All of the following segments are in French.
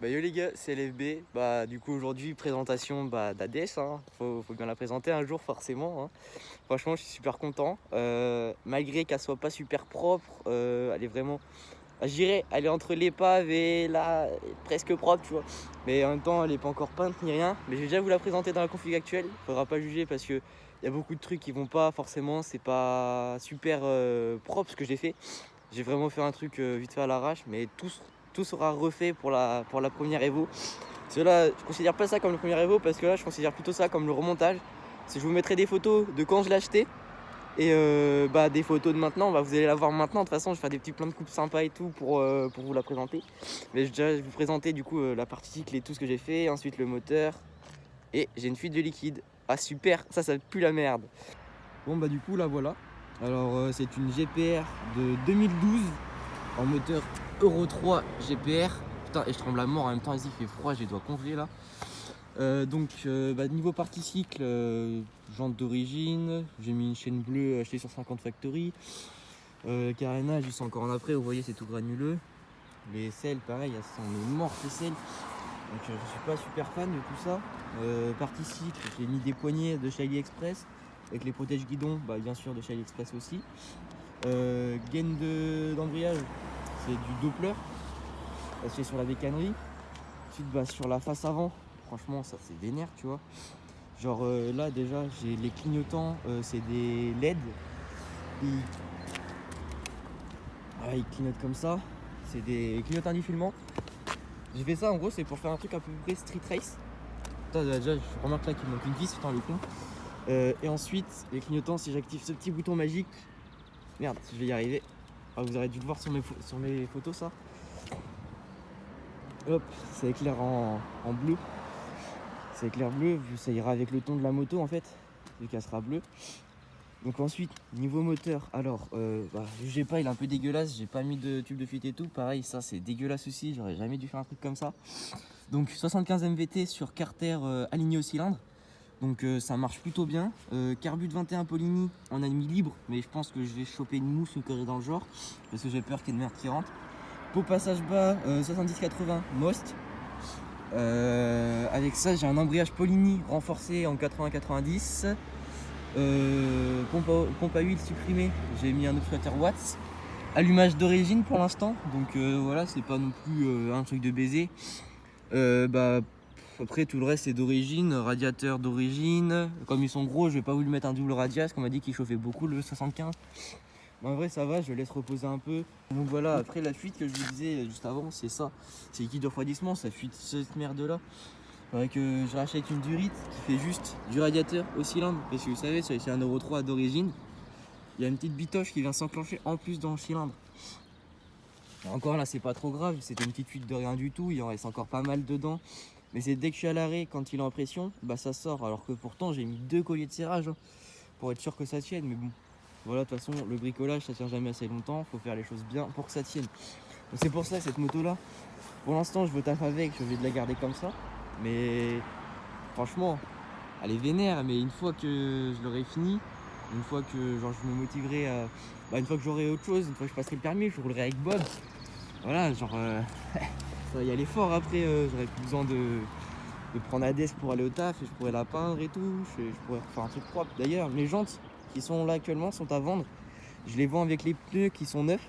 Yo les gars, c'est LFB. Du coup aujourd'hui présentation d'ADS, hein. Faut bien la présenter un jour forcément, hein. Franchement je suis super content. Malgré qu'elle soit pas super propre, elle est vraiment. Je dirais elle est entre l'épave et là presque propre tu vois. Mais en même temps elle est pas encore peinte ni rien. Mais je vais déjà vous la présenter dans la config actuelle. Faudra pas juger parce que y a beaucoup de trucs qui vont pas forcément, c'est pas super propre ce que j'ai fait. J'ai vraiment fait un truc vite fait à l'arrache, mais tout sera refait pour la première Evo. Cela, je considère pas ça comme le premier Evo parce que là, je considère plutôt ça comme le remontage. Si je vous mettrai des photos de quand je l'ai acheté et des photos de maintenant, vous allez la voir maintenant. De toute façon, je vais faire des petits plans de coupes sympas et tout pour vous la présenter. Mais je vais vous présenter du coup la partie cycle et tout ce que j'ai fait, ensuite le moteur et j'ai une fuite de liquide. Ah super, ça pue la merde. Bon du coup là voilà. Alors c'est une GPR de 2012 en moteur Euro 3 GPR. Putain, et je tremble à mort en même temps, vas-y, il fait froid, j'ai les doigts congelés là. Niveau partie cycle, jante d'origine, j'ai mis une chaîne bleue achetée sur 50 Factory. Carénage, ils sont encore en après, vous voyez, c'est tout granuleux. Les selles, pareil, elles sont mortes les selles. Donc je suis pas super fan de tout ça. Partie cycle, j'ai mis des poignées de chez AliExpress avec les protèges guidons, bien sûr de chez AliExpress aussi. Gaine d'embrayage, c'est du Doppler acheté sur la bécannerie. Ensuite sur la face avant, franchement ça c'est vénère tu vois. Genre là déjà j'ai les clignotants, c'est des LED. Ils... ils clignotent comme ça. C'est des clignotants anti-filmants. J'ai fait ça en gros c'est pour faire un truc à peu près street race. Putain, déjà je remarque là qu'il manque une vis, putain le con. Et ensuite les clignotants, si j'active ce petit bouton magique. Merde, je vais y arriver. Vous aurez dû le voir sur mes photos ça. Hop, ça éclaire en bleu. Ça éclaire bleu, ça ira avec le ton de la moto en fait, vu qu'elle sera bleue. Donc ensuite, niveau moteur, alors, jugez pas, il est un peu dégueulasse, j'ai pas mis de tube de fuite et tout. Pareil, ça c'est dégueulasse aussi, j'aurais jamais dû faire un truc comme ça. Donc 75 MVT sur carter aligné au cylindre. Donc ça marche plutôt bien. Carbut 21 Polini en a mis libre, mais je pense que je vais choper une mousse ou carré dans le genre, parce que j'ai peur qu'il y ait de merde qui rentre. Pot passage bas 70-80 Most. Avec ça j'ai un embrayage Polini renforcé en 80-90. Pompe à huile supprimée, j'ai mis un obfuscateur Watts. Allumage d'origine pour l'instant, donc voilà, c'est pas non plus un truc de baiser. Après tout le reste c'est d'origine, radiateur d'origine. Comme ils sont gros, je vais pas voulu mettre un double radiateur, qu'on m'a dit qu'il chauffait beaucoup le 75. Mais en vrai ça va, je le laisse reposer un peu. Donc voilà, après la fuite que je vous disais juste avant, c'est ça. C'est liquide de refroidissement, ça fuite cette merde là. Faudrait que je rachète une durite qui fait juste du radiateur au cylindre. Parce que vous savez, c'est un Euro 3 d'origine. Il y a une petite bitoche qui vient s'enclencher en plus dans le cylindre. Et encore là, c'est pas trop grave, c'était une petite fuite de rien du tout, il en reste encore pas mal dedans. Mais c'est dès que je suis à l'arrêt, quand il est en pression, ça sort. Alors que pourtant, j'ai mis 2 colliers de serrage pour être sûr que ça tienne. Mais bon, voilà, de toute façon, le bricolage, ça tient jamais assez longtemps. Faut faire les choses bien pour que ça tienne. Donc c'est pour ça, cette moto-là, pour l'instant, je veux taffer avec, je vais de la garder comme ça. Mais franchement, elle est vénère, mais une fois que je l'aurai fini, une fois que je me motiverai à. Une fois que j'aurai autre chose, une fois que je passerai le permis, je roulerai avec Bob. Voilà, ça va y aller fort après, j'aurai plus besoin de prendre ADS pour aller au taf et je pourrais la peindre et tout, je pourrais faire un truc propre. D'ailleurs, mes jantes qui sont là actuellement sont à vendre. Je les vends avec les pneus qui sont neufs.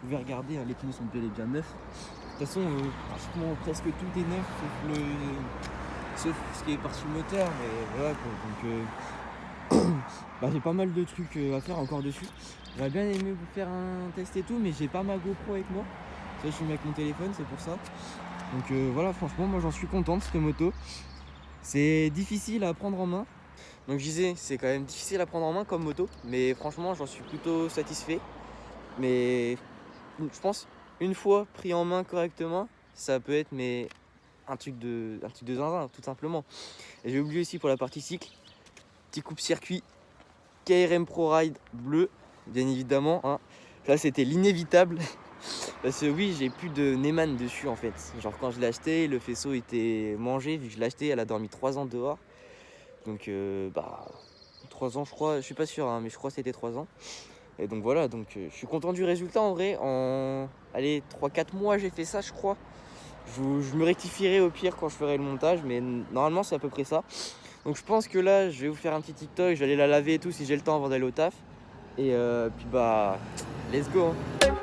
Vous pouvez regarder, les pneus sont bel et bien neufs. De toute façon, pratiquement presque tout est neuf, sauf ce qui est par-dessus le moteur, mais voilà quoi. Donc j'ai pas mal de trucs à faire encore dessus. J'aurais bien aimé vous faire un test et tout, mais j'ai pas ma GoPro avec moi. Ça, je suis mis avec mon téléphone, c'est pour ça. Donc voilà, franchement, moi j'en suis content de cette moto. C'est difficile à prendre en main. Donc je disais, c'est quand même difficile à prendre en main comme moto, mais franchement, j'en suis plutôt satisfait. Mais je pense, une fois pris en main correctement, ça peut être un truc de zinzin, tout simplement. Et j'ai oublié aussi pour la partie cycle, petit coupe-circuit KRM Pro Ride bleu, bien évidemment, hein. Ça c'était l'inévitable. Parce que oui, j'ai plus de Neyman dessus en fait. Genre quand je l'ai acheté, le faisceau était mangé. Vu que je l'ai acheté, elle a dormi 3 ans dehors. Donc 3 ans je crois, je suis pas sûr, hein, mais je crois que c'était 3 ans. Et donc voilà, je suis content du résultat en vrai. En 3-4 mois j'ai fait ça je crois. Je me rectifierai au pire quand je ferai le montage, mais normalement c'est à peu près ça. Donc je pense que là je vais vous faire un petit TikTok, je vais aller la laver et tout si j'ai le temps avant d'aller au taf. Et puis bah let's go hein.